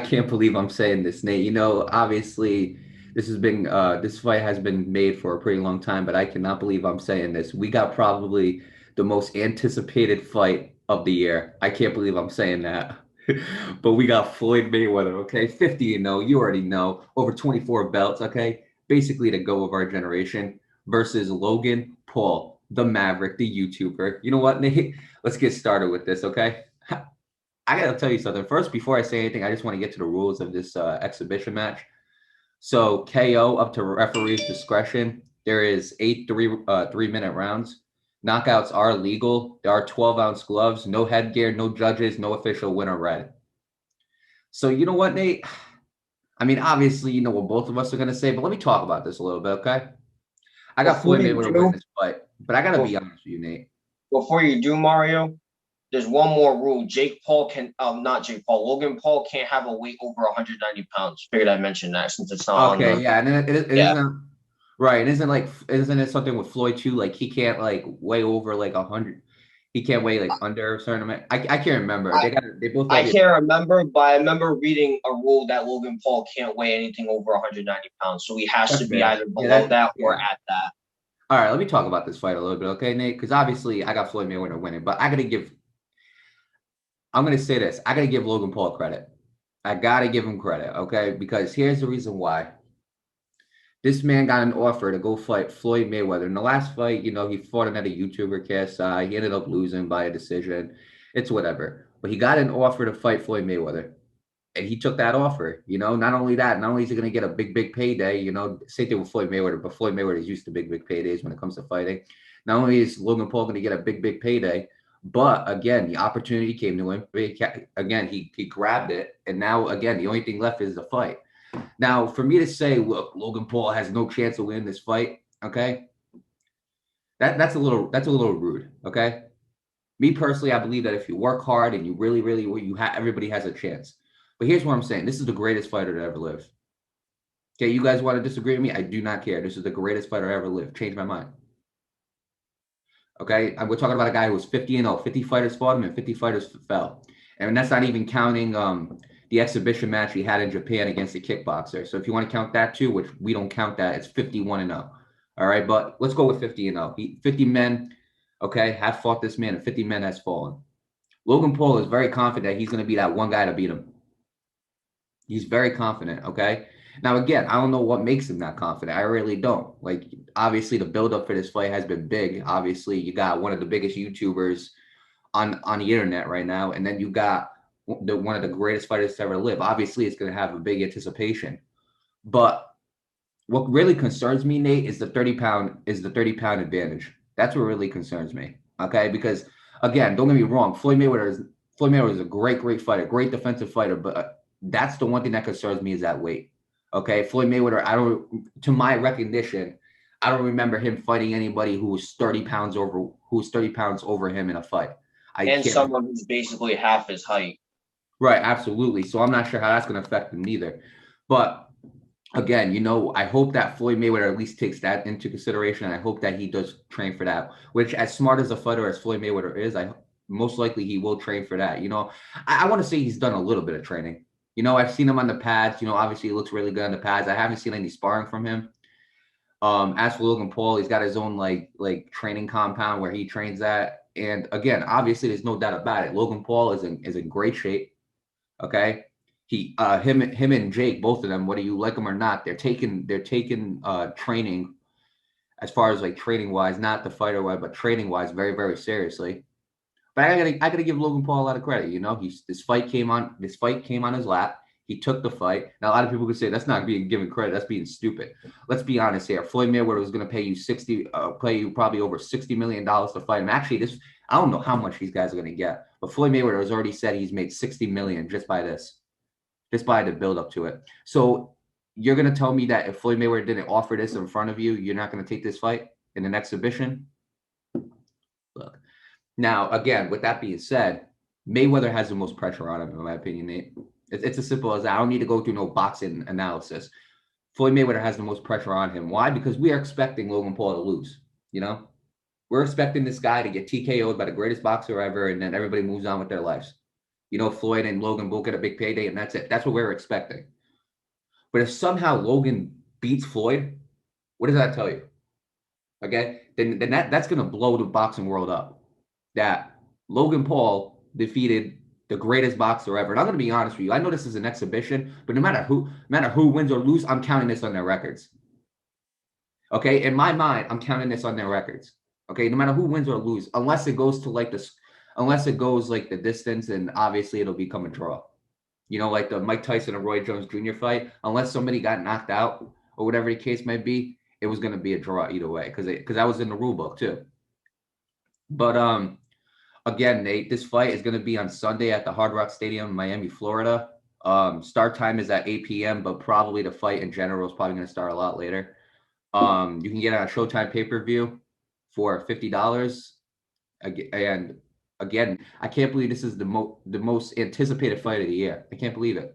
can't believe I'm saying this, Nate. Obviously, this fight has been made for a pretty long time, but I cannot believe I'm saying this. We got probably the most anticipated fight of the year. I can't believe I'm saying that. But we got Floyd Mayweather, okay? 50-0, you already know, over 24 belts, okay? Basically the go of our generation versus Logan Paul, the Maverick, the YouTuber. You know what, Nate? Let's get started with this, okay? I gotta tell you something. First, before I say anything, I just want to get to the rules of this exhibition match. So KO up to referee's discretion. There is 3-minute rounds. Knockouts are legal. There are 12-ounce gloves, no headgear, no judges, no official winner red. So you know what, Nate? I mean, obviously, you know what both of us are gonna say, but let me talk about this a little bit, okay? I got Before Floyd you Mayweather winning do, this fight, but I gotta bef- be honest with you, Nate. before you do, Mario, there's one more rule. Not Jake Paul, Logan Paul can't have a weight over 190 pounds. Figured I'd mention that since it's not on Okay, the. yeah, and it Yeah, isn't right. And isn't it something with Floyd too? Like he can't like weigh over like 100. He can't weigh like under a certain amount. I can't remember. I, They both got I to be. can't remember, but I remember reading a rule that Logan Paul can't weigh anything over 190 pounds. So he has to That's be fair. either Yeah, below that or yeah. at that. All right, let me talk about this fight a little bit, okay, Nate? Because obviously I got Floyd Mayweather winning, but I'm gonna say this. I gotta give Logan Paul credit. I gotta give him credit, okay? Because here's the reason why. This man got an offer to go fight Floyd Mayweather. In the last fight, he fought another YouTuber, KSI. He ended up losing by a decision. It's whatever. But he got an offer to fight Floyd Mayweather. And he took that offer. Not only that, not only is he going to get a big, big payday, same thing with Floyd Mayweather, but Floyd Mayweather is used to big, big paydays when it comes to fighting. Not only is Logan Paul going to get a big, big payday, but again, the opportunity came to him. Again, he grabbed it. And now, again, the only thing left is the fight. Now, for me to say, look, Logan Paul has no chance of winning this fight, okay? That's a little rude, okay? Me personally, I believe that if you work hard and you really, really, everybody has a chance. But here's what I'm saying: this is the greatest fighter to ever live. Okay, you guys want to disagree with me? I do not care. This is the greatest fighter ever lived. Change my mind. Okay, we're talking about a guy who was 50-0. 50 fighters fought him, and 50 fighters fell. And that's not even counting the exhibition match he had in Japan against a kickboxer. So if you want to count that too, which we don't count that, it's 51-0. All right, but let's go with 50-0. 50 men, okay, have fought this man, and 50 men has fallen. Logan Paul is very confident he's going to be that one guy to beat him. He's very confident, okay? Now, again, I don't know what makes him that confident. I really don't. Like, obviously, the buildup for this fight has been big. Obviously, you got one of the biggest YouTubers on the internet right now, and then you got one of the greatest fighters to ever live. Obviously, it's going to have a big anticipation. But what really concerns me, Nate, is the 30-pound advantage. That's what really concerns me. Okay, because again, don't get me wrong, Floyd Mayweather is a great, great fighter, great defensive fighter, but that's the one thing that concerns me is that weight. Okay, Floyd Mayweather, to my recognition, I don't remember him fighting anybody who was 30 pounds over him in a fight. I And can't. someone who's basically half his height. Right, absolutely. So I'm not sure how that's going to affect him either. But again, I hope that Floyd Mayweather at least takes that into consideration. I hope that he does train for that. Which, as smart as a fighter as Floyd Mayweather is, I most likely he will train for that. I want to say he's done a little bit of training. I've seen him on the pads. Obviously he looks really good on the pads. I haven't seen any sparring from him. As for Logan Paul, he's got his own like training compound where he trains at. And again, obviously, there's no doubt about it. Logan Paul is in great shape. Okay. Him and Jake, both of them, whether you like them or not, they're taking training as far as like training wise, not the fighter wise, but training wise, very, very seriously. But I gotta give Logan Paul a lot of credit. This fight came on his lap. He took the fight. Now a lot of people could say that's not being given credit. That's being stupid. Let's be honest here. Floyd Mayweather was going to pay you probably over $60 million to fight him. Actually, I don't know how much these guys are going to get, but Floyd Mayweather has already said he's made 60 million just by the build up to it. So you're going to tell me that if Floyd Mayweather didn't offer this in front of you, you're not going to take this fight in an exhibition? Look. Now, again, with that being said, Mayweather has the most pressure on him, in my opinion, Nate. It's as simple as that. I don't need to go through no boxing analysis. Floyd Mayweather has the most pressure on him. Why? Because we are expecting Logan Paul to lose. We're expecting this guy to get TKO'd by the greatest boxer ever, and then everybody moves on with their lives. You know, Floyd and Logan both get a big payday, and that's it. That's what we're expecting. But if somehow Logan beats Floyd, what does that tell you? Okay, then that's gonna blow the boxing world up. That Logan Paul defeated the greatest boxer ever. And I'm gonna be honest with you. I know this is an exhibition, but no matter who wins or lose, I'm counting this on their records. Okay, in my mind, I'm counting this on their records. Okay, no matter who wins or lose, unless it goes to like this, unless it goes like the distance, and obviously it'll become a draw. You know, like the Mike Tyson and Roy Jones Jr. fight, unless somebody got knocked out or whatever the case might be, it was going to be a draw either way because that was in the rule book too. But again, Nate, this fight is going to be on Sunday at the Hard Rock Stadium in Miami, Florida. Start time is at 8 p.m., but probably the fight in general is probably going to start a lot later. You can get it on a Showtime pay-per-view for $50. And again, I can't believe this is the most anticipated fight of the year. I can't believe it.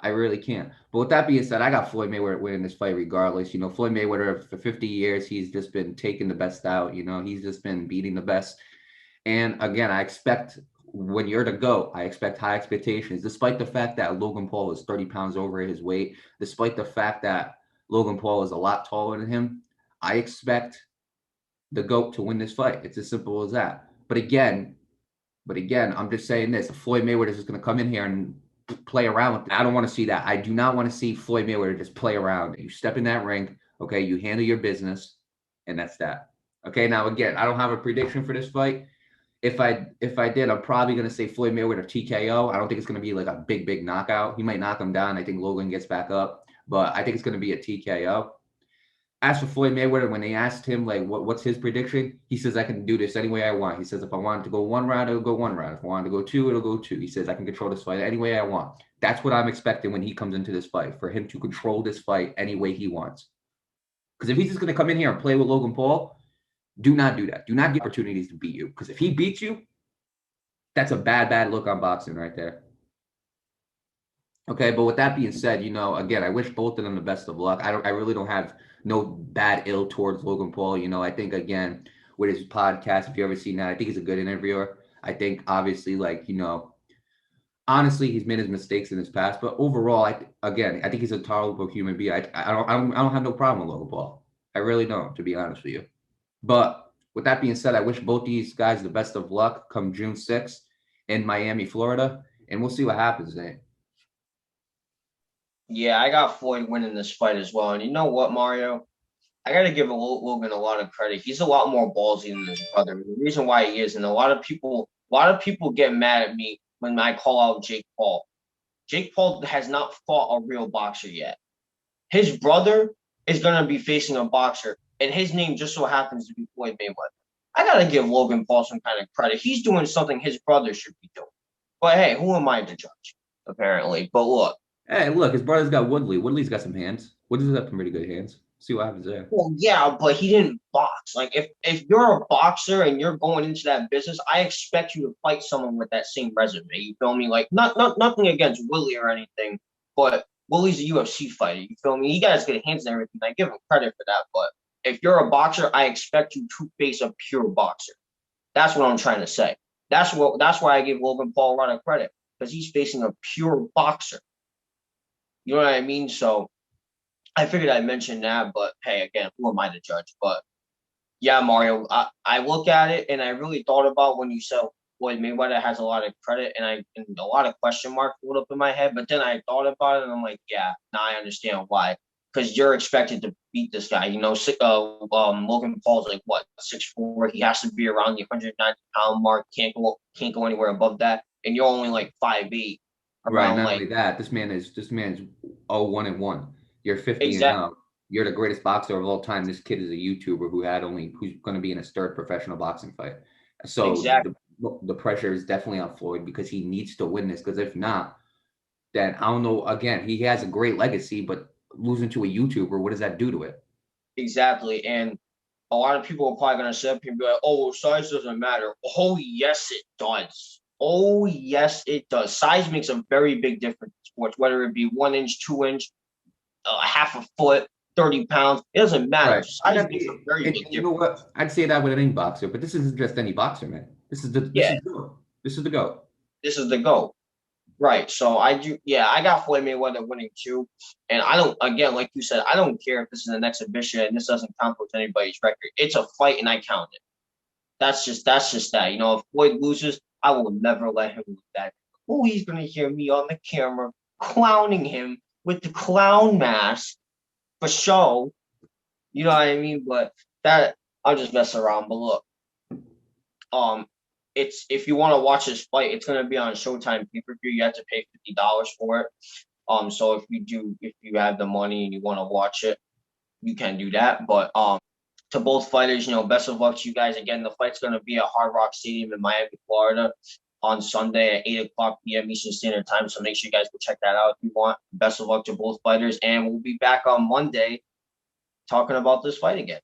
I really can't. But with that being said, I got Floyd Mayweather winning this fight regardless. You know, Floyd Mayweather for 50 years, he's just been taking the best out. You know, he's just been beating the best. And again, I expect when you're the GOAT, I expect high expectations, despite the fact that Logan Paul is 30 pounds over his weight, despite the fact that Logan Paul is a lot taller than him. I expect the GOAT to win this fight. It's as simple as that. But again, I'm just saying this. If Floyd Mayweather is just going to come in here and play around with it, I don't want to see that. I do not want to see Floyd Mayweather just play around. You step in that ring, okay, you handle your business, and that's that. Okay, now again, I don't have a prediction for this fight. If I did, I'm probably going to say Floyd Mayweather TKO. I don't think it's going to be like a big knockout. He might knock him down. I think Logan gets back up, but I think it's going to be a TKO. As for Floyd Mayweather, when they asked him like what's his prediction, he says I can do this any way I want. He says if I wanted to go one round, it'll go one round. If I wanted to go two, it'll go two. He says I can control this fight any way I want. That's what I'm expecting when he comes into this fight, for him to control this fight any way he wants. Because if he's just going to come in here and play with Logan Paul, do not do that. Do not get opportunities to beat you. Because if he beats you, that's a bad look on boxing right there. Okay, but with that being said, you know, again, I wish both of them the best of luck. I really don't have no bad ill towards Logan Paul. You know, I think again with his podcast, if you ever seen that, I think he's a good interviewer. I think obviously, like, you know, honestly, he's made his mistakes in his past, but overall, I think he's a tolerable human being. I don't have no problem with Logan Paul. I really don't, to be honest with you. But with that being said, I wish both these guys the best of luck come June 6th in Miami, Florida, and we'll see what happens, Nate. Yeah, I got Floyd winning this fight as well. And you know what, Mario? I got to give Logan a lot of credit. He's a lot more ballsy than his brother. The reason why he is, and a lot of people get mad at me when I call out Jake Paul. Jake Paul has not fought a real boxer yet. His brother is going to be facing a boxer, and his name just so happens to be Floyd Mayweather. I got to give Logan Paul some kind of credit. He's doing something his brother should be doing. But hey, who am I to judge, apparently? But look. Hey, look, his brother's got Woodley. Woodley's got some hands. Woodley's got some pretty good hands. See what happens there. Well, yeah, but he didn't box. Like, if you're a boxer and you're going into that business, I expect you to fight someone with that same resume. You feel me? Like, nothing against Willie or anything, but Willie's a UFC fighter. You feel me? He got good hands and everything. I give him credit for that. But if you're a boxer, I expect you to face a pure boxer. That's what I'm trying to say. That's why I give Logan Paul a lot of credit, because he's facing a pure boxer. You know what I mean? So I figured I'd mention that, but hey, again, who am I to judge? But yeah, Mario, I look at it and I really thought about when you said Floyd Mayweather has a lot of credit, and a lot of question marks rolled up in my head. But then I thought about it and I'm like, yeah, now I understand why. Because you're expected to beat this guy. You know, Logan Paul's like what, 6'4". He has to be around the 190-pound mark. Can't go anywhere above that. And you're only like 5'8". Right. Not only that, this man is 0-1-1. You're 50 exactly. and now. You're the greatest boxer of all time. This kid is a YouTuber who's going to be in his third professional boxing fight. So exactly. the pressure is definitely on Floyd, because he needs to win this. Because if not, then I don't know. Again, he has a great legacy, but losing to a YouTuber, what does that do to it? Exactly. And a lot of people are probably going to sit up here and be like, oh, well, size doesn't matter. Oh, yes, it does. Oh, yes, it does. Size makes a very big difference in sports, whether it be 1 inch, 2 inch, half a foot, 30 pounds. It doesn't matter. Right. Size makes a very big difference. You know what? I'd say that with any boxer, but this isn't just any boxer, man. This is the Yeah. This is the GOAT. This is the GOAT. Right. So I do, yeah, I got Floyd Mayweather winning too. And I don't, again, like you said, I don't care if this is an exhibition and this doesn't count towards anybody's record. It's a fight and I count it. That's just that. You know, if Floyd loses, I will never let him lose that. Oh, he's gonna hear me on the camera clowning him with the clown mask for show. You know what I mean? But that I'll just mess around. But look, um, it's if you want to watch this fight, it's gonna be on Showtime pay-per-view. You have to pay $50 for it. So if you have the money and you want to watch it, you can do that. But to both fighters, best of luck to you guys. Again, the fight's gonna be at Hard Rock Stadium in Miami, Florida, on Sunday at 8 o'clock p.m. Eastern Standard Time. So make sure you guys go check that out if you want. Best of luck to both fighters, and we'll be back on Monday talking about this fight again.